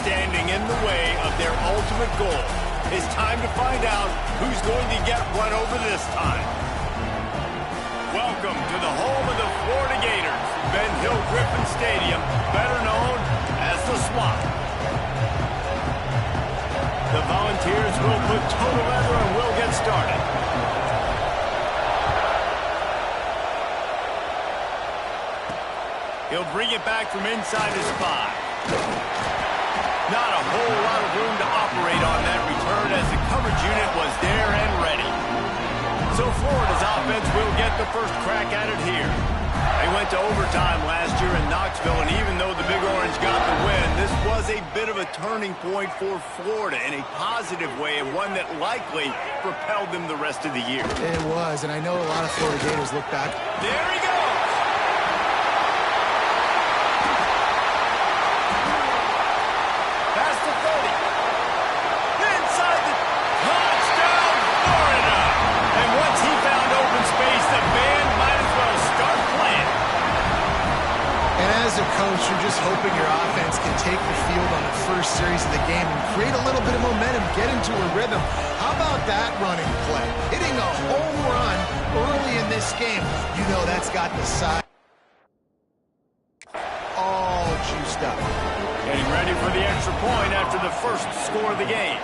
standing in the way of their ultimate goal. It's time to find out who's going to get run over this time. Welcome to the home of the Florida Gators, Ben Hill Griffin Stadium, better known as the Swamp. The Volunteers will put total leather and will get started. He'll bring it back from inside his 5. Not a whole lot of room to operate on that return as the coverage unit was there and ready. So Florida's offense will get the first crack at it here. They went to overtime last year in Knoxville, and even though the Big Orange got the win, this was a bit of a turning point for Florida in a positive way, and one that likely propelled them the rest of the year. It was, and I know a lot of Florida Gators look back. There he goes! Past the 30. Inside the touchdown, Florida! And once he found open space, the band might as well start playing. And as a coach, you're just hoping your offense can take the field on the first series of the game and create a little bit of momentum, get into a rhythm. How about that running play? Hitting a home run early in this game. You know that's got the side all juiced up. Getting ready for the extra point after the first score of the game.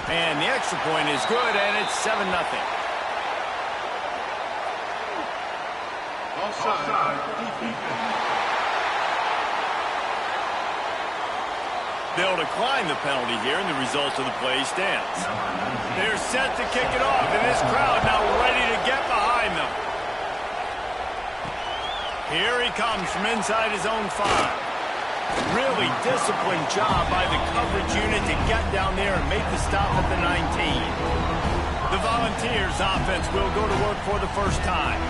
And the extra point is good, and it's 7-0. They'll decline the penalty here, and the result of the play stands. They're set to kick it off, and this crowd now ready to get behind them. Here he comes from inside his own 5. Really disciplined job by the coverage unit to get down there and make the stop at the 19. The Volunteers offense will go to work for the first time.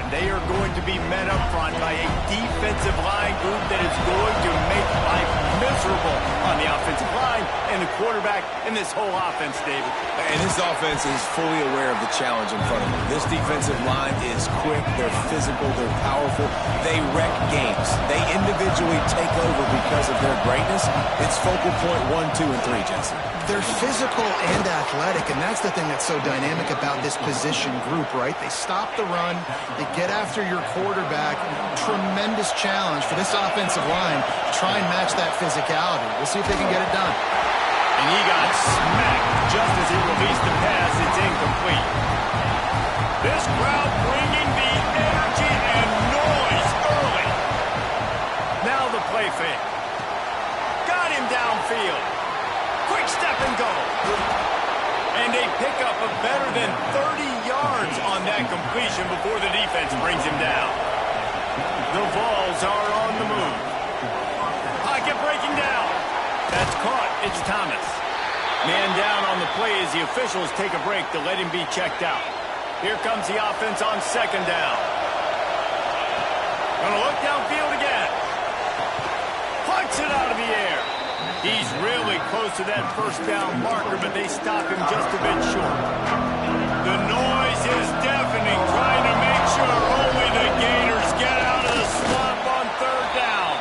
And they are going to be met up front by a defensive line group that is going to make life miserable on the offensive line and the quarterback and this whole offense, David. And this offense is fully aware of the challenge in front of them. This defensive line is quick, they're physical, they're powerful, they wreck games. They individually take over because of their greatness. It's focal point 1, 2, and 3, Jesse. They're physical and athletic, and that's the thing that's so dynamic about this position group, right? They stop the run, they get after your quarterback. Tremendous challenge for this offensive line to try and match that physicality. We'll see if they can get it done. And he got smacked just as he released the pass. It's incomplete. This crowd bringing the energy and noise early. Now the play fake. Got him downfield. Quick step and go. And they pick up a better than 30 yards on that completion before the defense brings him down. The Vols are on the move. Pocket breaking down. That's caught. It's Thomas. Man down on the play as the officials take a break to let him be checked out. Here comes the offense on 2nd down. Gonna look downfield again. Plucks it out of the air. He's really close to that first down marker, but they stop him just a bit short. The noise is deafening, trying to make sure only the Gators get out of the slump on 3rd down.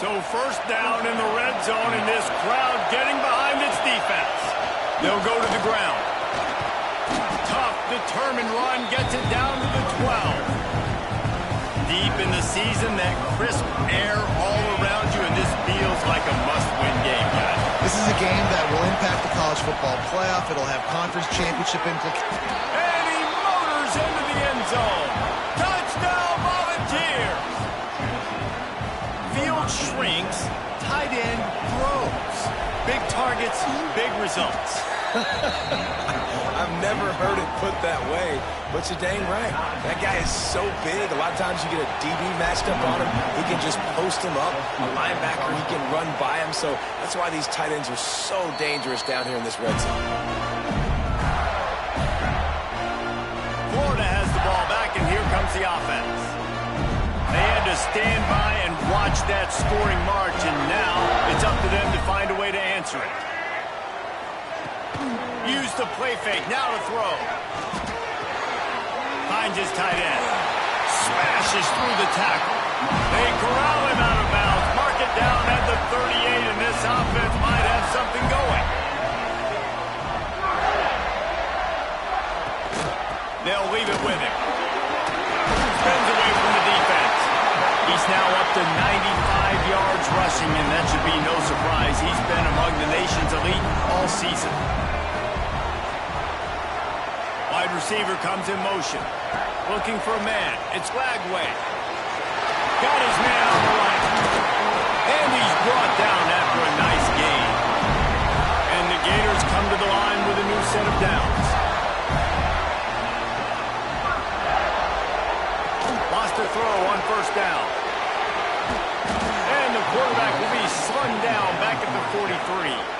So 1st down in the red zone, and this crowd getting behind its defense. They'll go to the ground. Tough, determined run gets it down to the 12. Deep in the season, that crisp air all around you, and this feels like a must-win game, guys. This is a game that will impact the college football playoff. It'll have conference championship implications. And he motors into the end zone. Touchdown, Volunteers! Field shrinks, tight end grows. Big targets, big results. I've never heard it put that way, but you're dang right. That guy is so big. A lot of times you get a DB matched up on him. He can just post him up. A linebacker, he can run by him. So that's why these tight ends are so dangerous down here in this red zone. Florida has the ball back, and here comes the offense. They had to stand by and watch that scoring march, and now it's up to them to find a way to answer it. Use the play fake, now to throw. Finds his tight end. pushes through the tackle. They corral him out of bounds. Mark it down at the 38, and this offense might have something going. They'll leave it with him. Spins away from the defense. He's now up to 95 yards rushing, and that should be no surprise. He's been among the nation's elite all season. Wide receiver comes in motion. Looking for a man. It's Lagway. Got his man on the line. And he's brought down after a nice gain. And the Gators come to the line with a new set of downs. Lost a throw on first down. And the quarterback will be slung down back at the 43.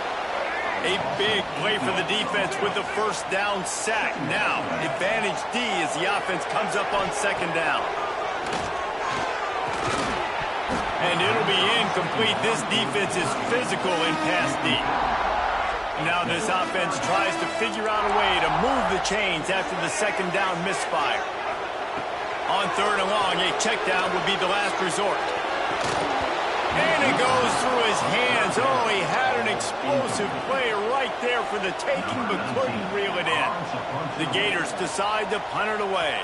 A big play for the defense with the first down sack. Now, advantage D as the offense comes up on second down. And it'll be incomplete. This defense is physical in pass D. Now this offense tries to figure out a way to move the chains after the second down misfire. On third and long, a check down would be the last resort. And it goes through his hands. Oh, he had an explosive play right there for the taking, but couldn't reel it in. The Gators decide to punt it away.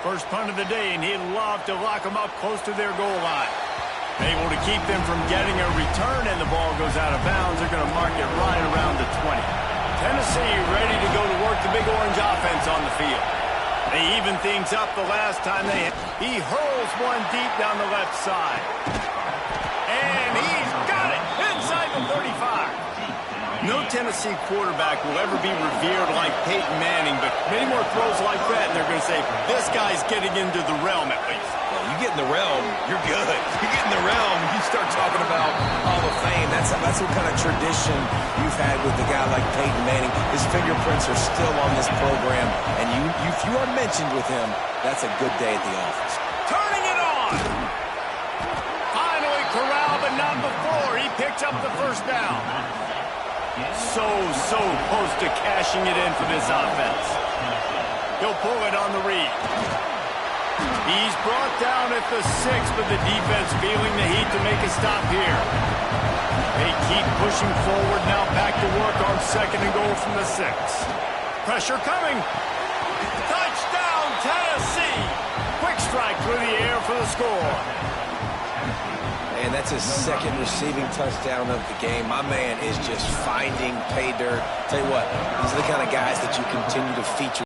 First punt of the day, and he'd love to lock them up close to their goal line. Able to keep them from getting a return, and the ball goes out of bounds. They're going to mark it right around the 20. Tennessee ready to go to work the Big Orange offense on the field. They even things up the last time he hurls one deep down the left side. And he's got it inside the 35. No Tennessee quarterback will ever be revered like Peyton Manning, but many more throws like that, and they're going to say, this guy's getting into the realm at least. Well, you get in the realm, you're good. You get in the realm, you start talking about Hall of Fame. That's what kind of tradition you've had with a guy like Peyton Manning. His fingerprints are still on this program, and if you are mentioned with him, that's a good day at the office. Turning it on! Finally corralled, but not before. He picks up the first down. So close to cashing it in for this offense. He'll pull it on the read. He's brought down at the 6, but the defense feeling the heat to make a stop here. They keep pushing forward, now back to work on second and goal from the 6. Pressure coming. Touchdown, Tennessee. Quick strike through the air for the score. And that's his second receiving touchdown of the game. My man is just finding pay dirt. Tell you what, these are the kind of guys that you continue to feature.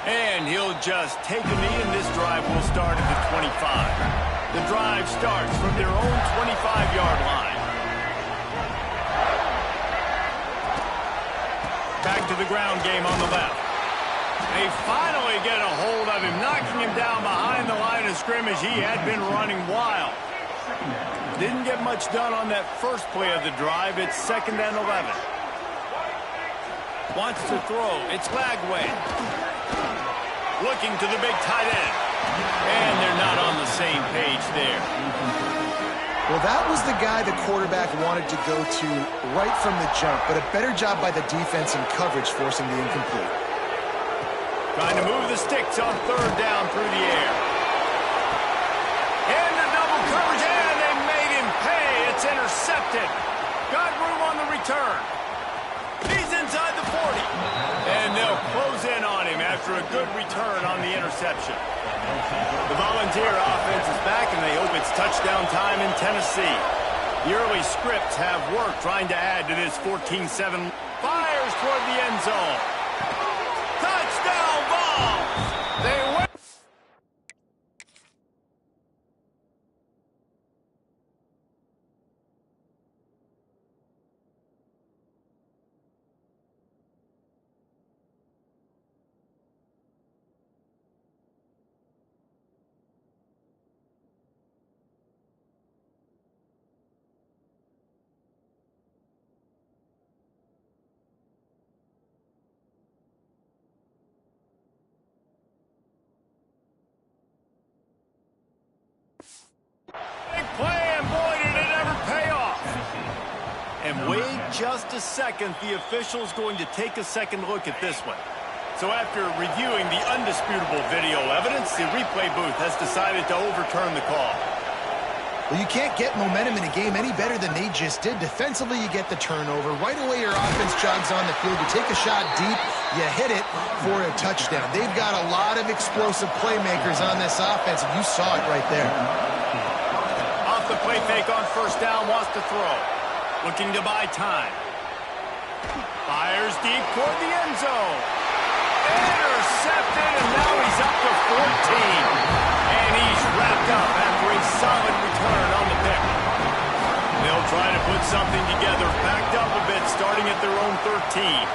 And he'll just take a knee, and this drive will start at the 25. The drive starts from their own 25-yard line. Back to the ground game on the left. They finally get a hold of him, knocking him down behind the line of scrimmage. He had been running wild. Didn't get much done on that first play of the drive. It's second and 11. Wants to throw. It's Lagway. Looking to the big tight end. And they're not on the same page there. Well, that was the guy the quarterback wanted to go to right from the jump, but a better job by the defense in coverage forcing the incomplete. Trying to move the sticks on third down through the air. Into double coverage, and they made him pay. It's intercepted. Got room on the return. He's inside the 40. And they'll close in on him after a good return on the interception. The Volunteer offense is back, and they hope it's touchdown time in Tennessee. The early scripts have worked trying to add to this 14-7. Fires toward the end zone. Touchdown ball! They win. And wait just a second. The official's going to take a second look at this one. So after reviewing the undisputable video evidence, the replay booth has decided to overturn the call. Well, you can't get momentum in a game any better than they just did. Defensively, you get the turnover. Right away, your offense jogs on the field. You take a shot deep, you hit it for a touchdown. They've got a lot of explosive playmakers on this offense, and you saw it right there. Off the play fake on first down, wants to throw. Looking to buy time. Fires deep toward the end zone. Intercepted, and now he's up to 14. And he's wrapped up after a solid return on the pick. They'll try to put something together, backed up a bit, starting at their own 13.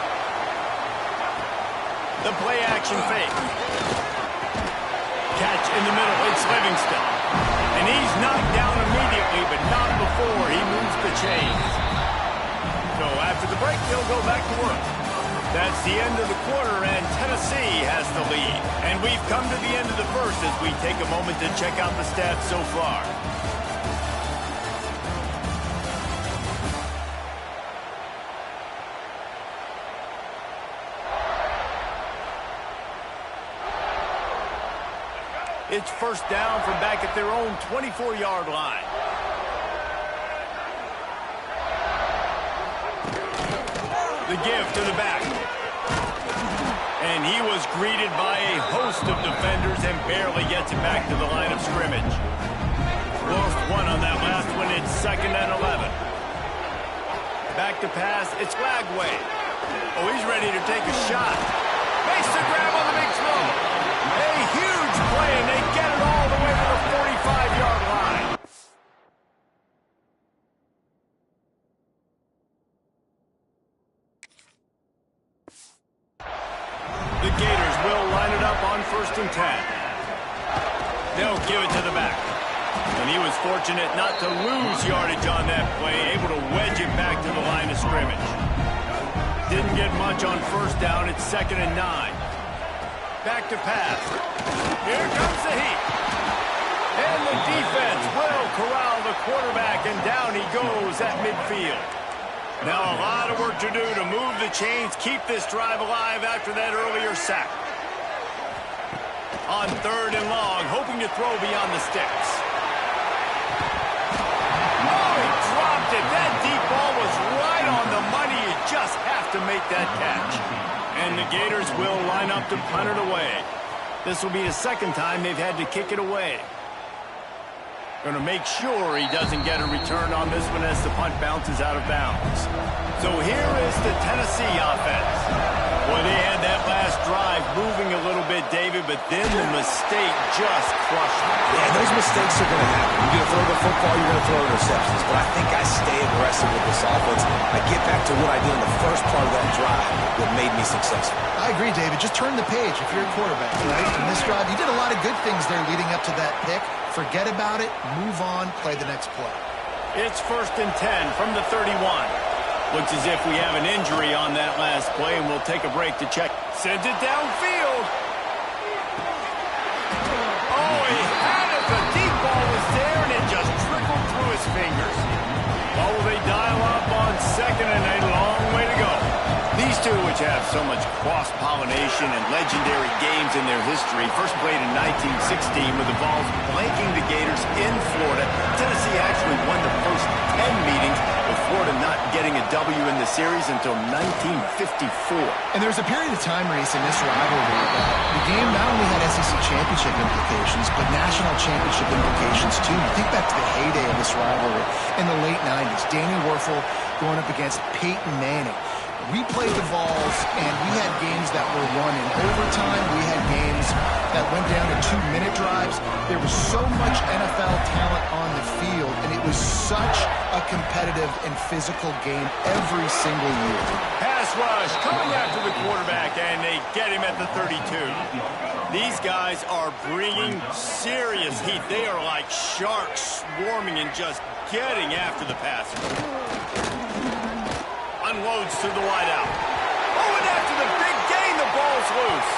The play action fake. Catch in the middle, it's Livingston. And he's knocked down immediately, but not before he moves the chains. So after the break, they'll go back to work. That's the end of the quarter, and Tennessee has the lead. And we've come to the end of the first as we take a moment to check out the stats so far. It's first down from back at their own 24-yard line. The give to the back. And he was greeted by a host of defenders and barely gets it back to the line of scrimmage. Lost one on that last one. It's 2nd and 11. Back to pass. It's Lagway. Oh, he's ready to take a shot. Makes the grab on the big throw. A huge play, and they get it all the way to the 45-yard line. The Gators will line it up on 1st and 10. They'll give it to the back. And he was fortunate not to lose yardage on that play, able to wedge it back to the line of scrimmage. Didn't get much on first down. It's 2nd and 9. Back to pass. Here comes the heat. And the defense will corral the quarterback, and down he goes at midfield. Now a lot of work to do to move the chains, keep this drive alive after that earlier sack. On 3rd and long, hoping to throw beyond the sticks. Oh, he dropped it. That deep ball was right on the money. You just have to make that catch. And the Gators will line up to punt it away. This will be the 2nd time they've had to kick it away. Going to make sure he doesn't get a return on this one as the punt bounces out of bounds. So here is the Tennessee offense. Well, they had that last drive moving a little bit, David, but then the mistake just crushed them. Yeah, those mistakes are going to happen. You're going to throw the football, you're going to throw interceptions. But I think I stay aggressive with this offense. I get back to what I did in the first part of that drive that made me successful. I agree, David. Just turn the page if you're a quarterback, right? In this drive, you did a lot of good things there leading up to that pick. Forget about it, move on, play the next play. It's 1st and 10 from the 31. Looks as if we have an injury on that last play, and we'll take a break to check. Sends it downfield. Oh, he had it. The deep ball was there, and it just trickled through his fingers. Oh, they dial up on 2nd, and a long way to go. These two, which have so much cross-pollination and legendary games in their history, first played in 1916 with the Vols blanking the Gators in Florida. Tennessee actually won the first 10 meetings, with Florida not getting a W in the series until 1954. And there was a period of time, Reese, in this rivalry that the game not only had SEC championship implications, but national championship implications, too. You think back to the heyday of this rivalry in the late 90s. Danny Werfel going up against Peyton Manning. We played the Vols, and we had games that were won in overtime. We had games that went down to 2-minute drives. There was so much NFL talent on the field, and it was such a competitive and physical game every single year. Pass rush coming after the quarterback, and they get him at the 32. These guys are bringing serious heat. They are like sharks swarming and just getting after the passer. Unloads to the wideout. Oh, and after the big gain, the ball's loose.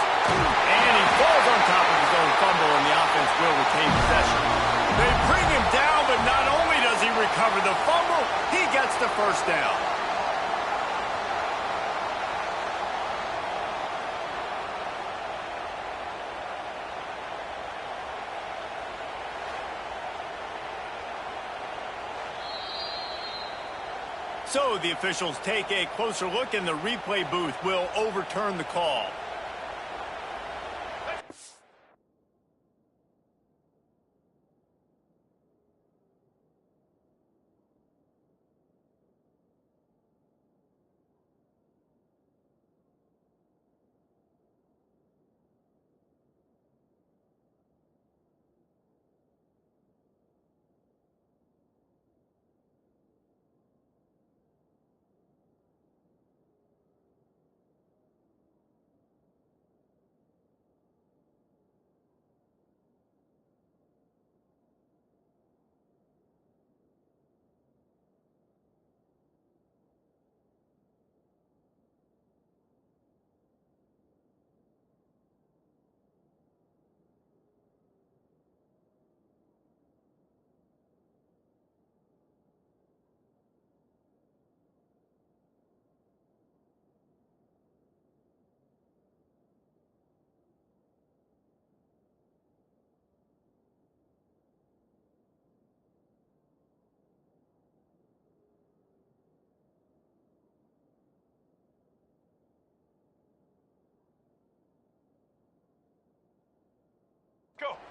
And he falls on top of his own fumble, and the offense will retain possession. They bring him down, but not only does he recover the fumble, he gets the first down. So the officials take a closer look, and the replay booth will overturn the call.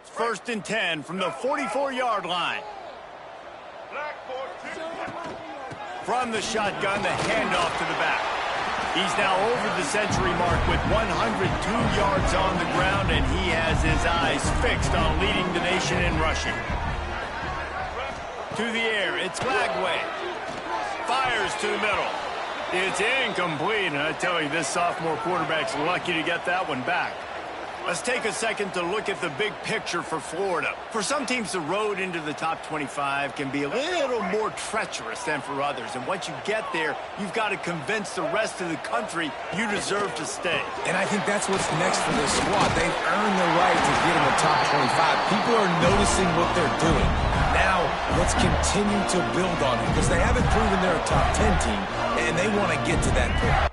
First and 10 from the 44-yard line. From the shotgun, the handoff to the back. He's now over the century mark with 102 yards on the ground, and he has his eyes fixed on leading the nation in rushing. To the air, it's Lagway. Fires to the middle. It's incomplete, and I tell you, this sophomore quarterback's lucky to get that one back. Let's take a second to look at the big picture for Florida. For some teams, the road into the top 25 can be a little more treacherous than for others. And once you get there, you've got to convince the rest of the country you deserve to stay. And I think that's what's next for this squad. They've earned the right to get in the top 25. People are noticing what they're doing. Now, let's continue to build on it because they haven't proven they're a top 10 team, and they want to get to that point.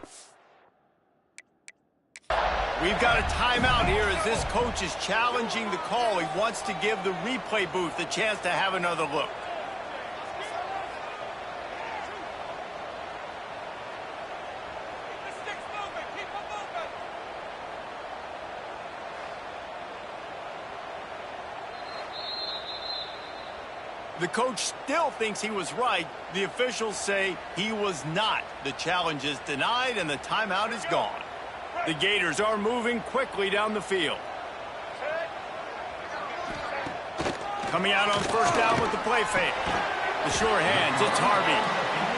We've got a timeout here as this coach is challenging the call. He wants to give the replay booth a chance to have another look. The coach still thinks he was right. The officials say he was not. The challenge is denied and the timeout is gone. The Gators are moving quickly down the field. Coming out on first down with the play fake. The short hands, it's Harvey.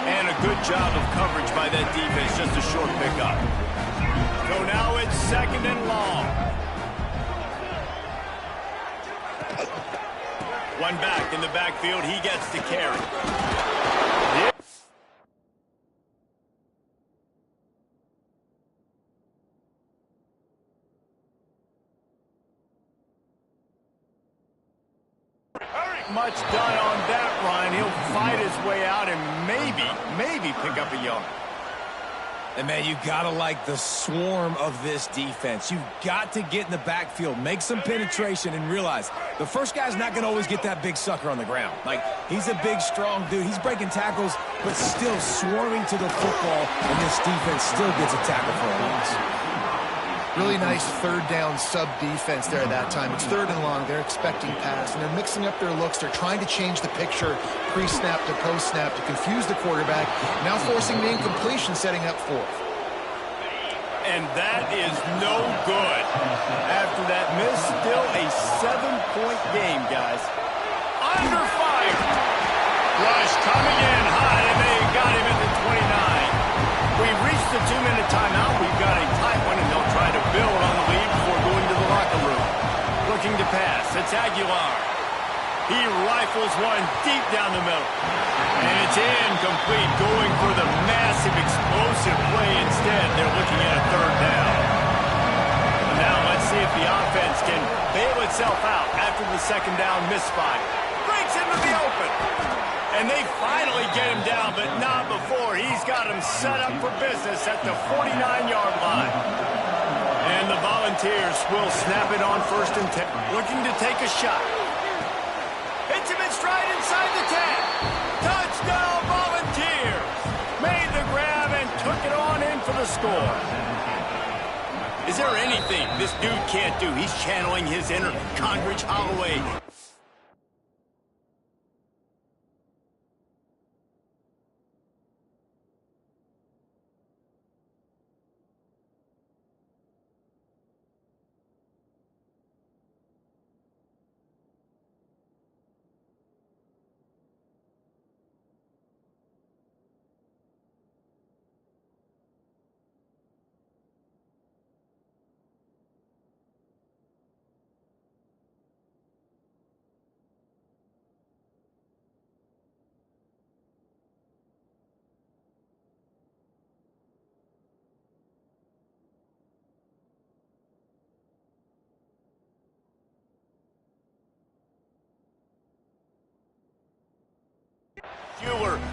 And a good job of coverage by that defense, just a short pickup. So now it's second and long. One back in the backfield, he gets to carry. Much done on that run. He'll fight his way out and maybe pick up a yard. And, man, you got to like the swarm of this defense. You've got to get in the backfield, make some penetration, and realize the first guy's not going to always get that big sucker on the ground. Like, he's a big, strong dude. He's breaking tackles, but still swarming to the football, and this defense still gets a tackle for a loss. Really nice third down sub defense there at that time. It's third and long. They're expecting pass, and they're mixing up their looks. They're trying to change the picture pre-snap to post-snap to confuse the quarterback, now forcing the incompletion, setting up fourth. And that is no good. After that miss, still a 7-point game, guys. Under fire. Rush coming in hot, and they got him at the 29. We've reached the 2-minute timeout. We've got a tight one, and they'll try to build on the lead before going to the locker room. Looking to pass. It's Aguilar. He rifles one deep down the middle. And it's incomplete, going for the massive explosive play instead. They're looking at a third down. And now let's see if the offense can bail itself out after the second down misfire. Breaks into the open. And they finally get him down, but not before. He's got him set up for business at the 49-yard line. And the Volunteers will snap it on first and 10. Looking to take a shot. Hits him in stride inside the 10. Touchdown, Volunteers. the score. Is there anything this dude can't do? He's channeling his inner Condridge Holloway.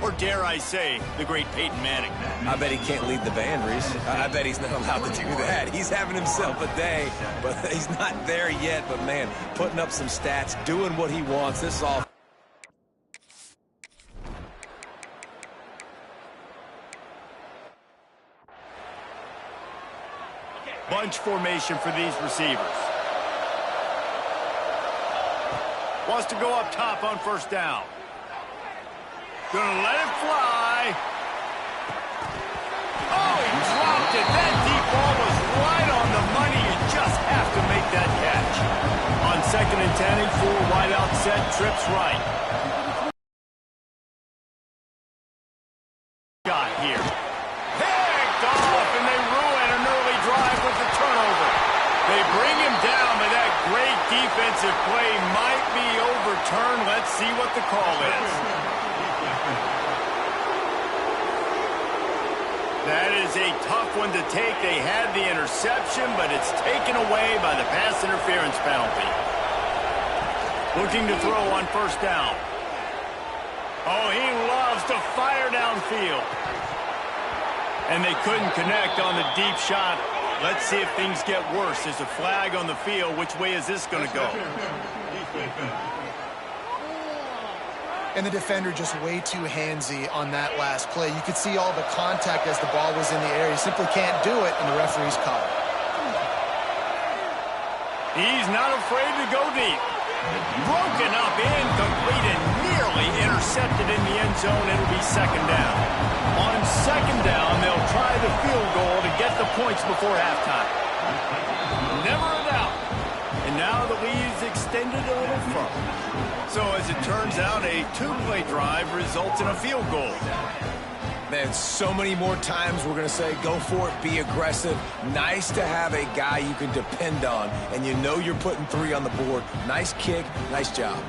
Or dare I say, the great Peyton Manning. I bet he can't lead the band, Reese. I bet he's not allowed to do that. He's having himself a day, but he's not there yet. But, man, putting up some stats, doing what he wants. This is all... Bunch formation for these receivers. Wants to go up top on first down. Gonna let it fly. Oh, he dropped it. That deep ball was right on the money. You just have to make that catch. On 2nd and 10, 4 wide out set, trips right. Got here. Picked off, and they ruin an early drive with the turnover. They bring him down, but that great defensive play might be overturned. Let's see what the call is. That is a tough one to take. They had the interception, but it's taken away by the pass interference penalty. Looking to throw on first down. Oh, he loves to fire downfield. And they couldn't connect on the deep shot. Let's see if things get worse. There's a flag on the field. Which way is this going to go? And the defender just way too handsy on that last play. You could see all the contact as the ball was in the air. He simply can't do it, and the referee's called it. He's not afraid to go deep. Broken up, incomplete, and nearly intercepted in the end zone. It'll be 2nd down. On 2nd down, they'll try the field goal to get the points before halftime. Never a doubt. And now the lead's extended a little further. So as it turns out, a 2-play drive results in a field goal. Man, so many more times we're going to say, go for it, be aggressive. Nice to have a guy you can depend on, and you know you're putting 3 on the board. Nice kick, nice job.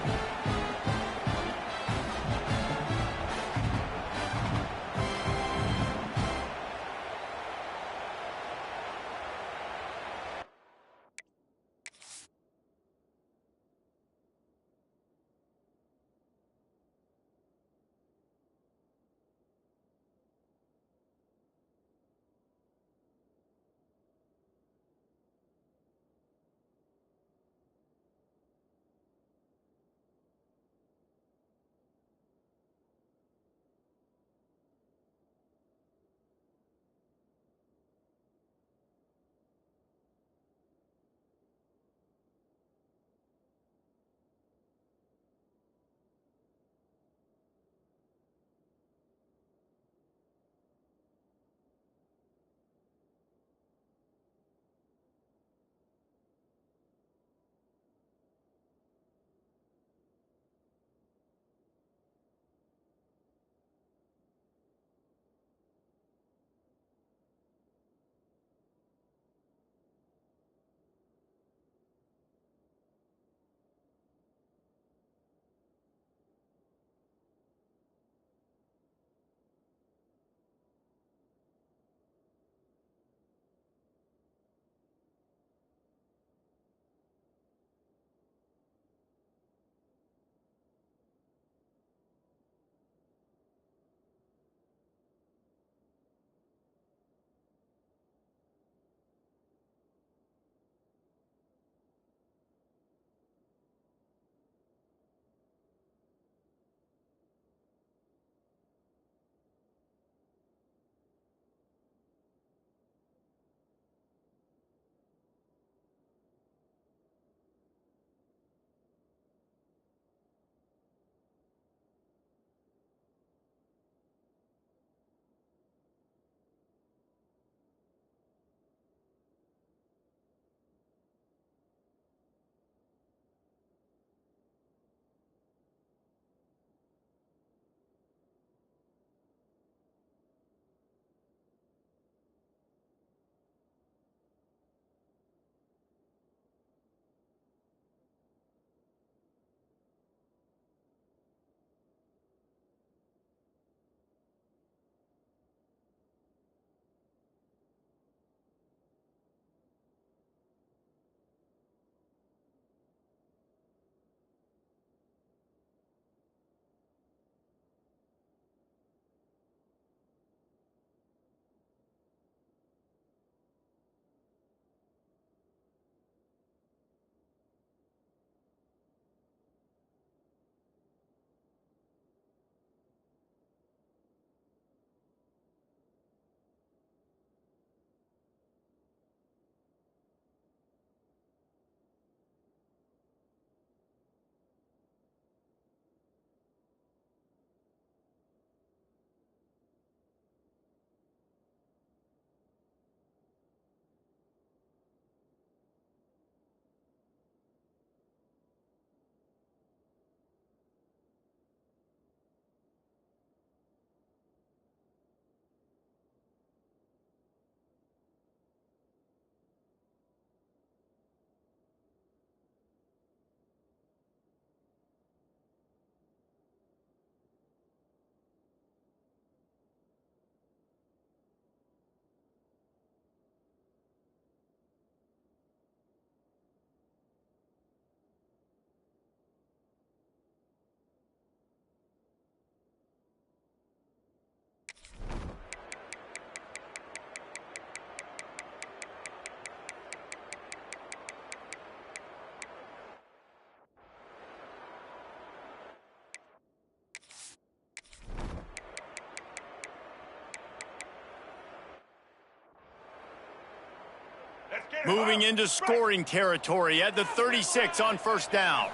Moving into scoring territory at the 36 on first down.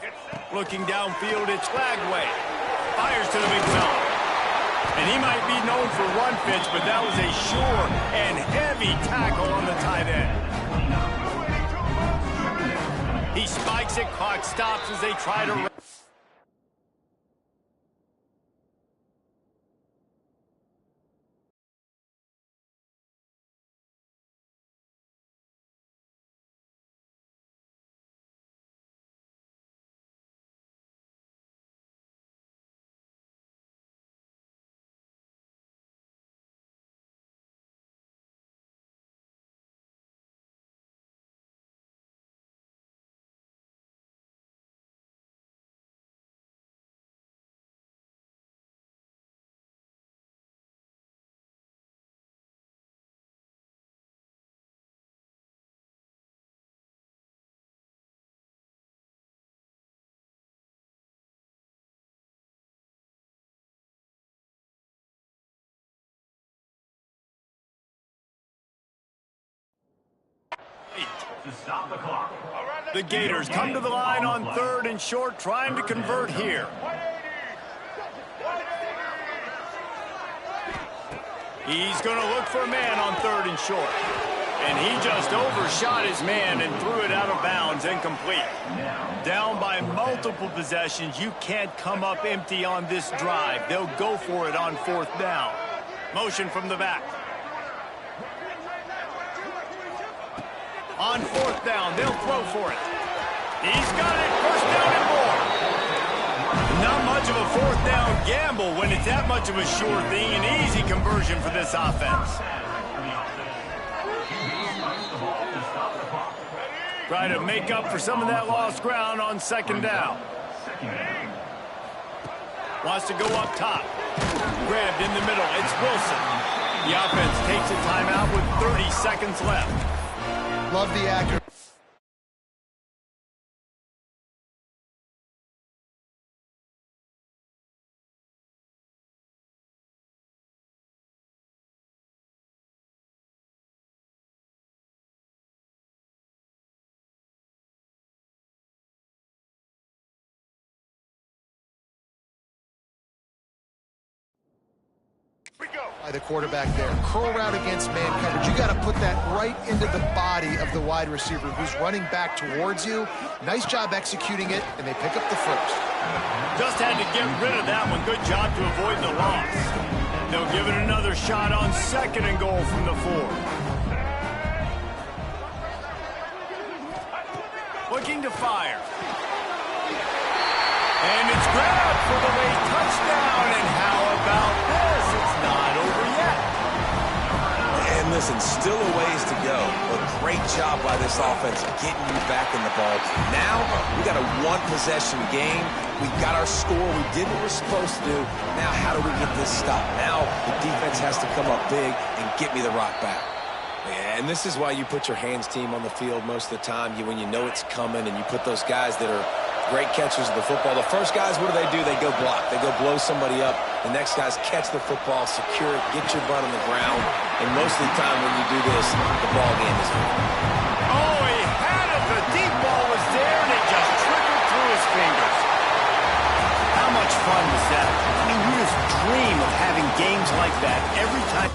Looking downfield, it's Lagway. Fires to the big fella. And he might be known for run fits, but that was a sure and heavy tackle on the tight end. He spikes it, clock stops as they try to... The Gators come to the line on 3rd and short, trying to convert here. He's going to look for a man on 3rd and short. And he just overshot his man and threw it out of bounds, incomplete. Down by multiple possessions, you can't come up empty on this drive. They'll go for it on 4th down. Motion from the back. On 4th down, they'll throw for it. He's got it, 1st down and more. Not much of a 4th down gamble when it's that much of a sure thing. An easy conversion for this offense. Try to make up for some of that lost ground on 2nd down. Wants to go up top. Grabbed in the middle, it's Wilson. The offense takes a timeout with 30 seconds left. Love the accuracy. By the quarterback there. Curl route against man coverage. You got to put that right into the body of the wide receiver who's running back towards you. Nice job executing it, and they pick up the 1st. Just had to get rid of that one. Good job to avoid the loss. They'll give it another shot on 2nd and goal from the 4. Looking to fire. And it's grabbed for the late touchdown. And how about this? It's not over yet. And listen, still a ways to go, but great job by this offense getting you back in the ball. Now, we got a 1-possession game. We got our score. We did what we're supposed to do. Now, how do we get this stopped? Now, the defense has to come up big and get me the rock back. And this is why you put your hands team on the field most of the time. When you know it's coming and you put those guys that are great catchers of the football. The first guys, what do? They go block. They go blow somebody up. The next guys catch the football, secure it, get your butt on the ground. And most of the time when you do this, the ball game is over. Oh, he had it. The deep ball was there, and it just trickled through his fingers. How much fun was that? I mean, you just dream of having games like that every time.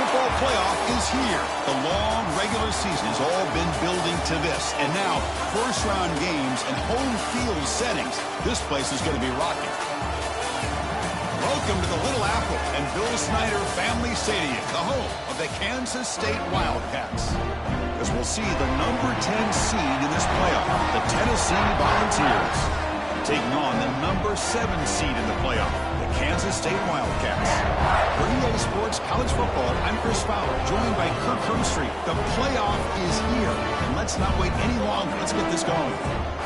football playoff is here. The long regular season has all been building to this. And now, first-round games and home field settings. This place is going to be rocking. Welcome to the Little Apple and Bill Snyder Family Stadium, the home of the Kansas State Wildcats. As we'll see the number 10 seed in this playoff, the Tennessee Volunteers, taking on the number 7 seed in the playoff, the Kansas State Wildcats. For EA Sports College Football, I'm Chris Fowler, joined by Kirk Herbstreit. The playoff is here, and let's not wait any longer. Let's get this going.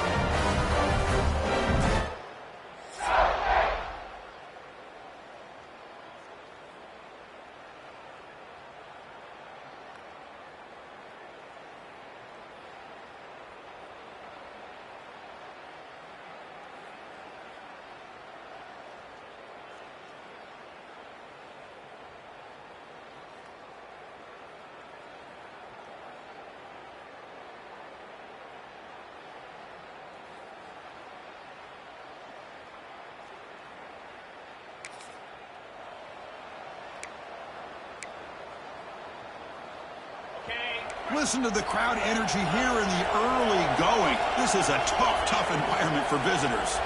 Listen to the crowd energy here in the early going. This is a tough environment for visitors.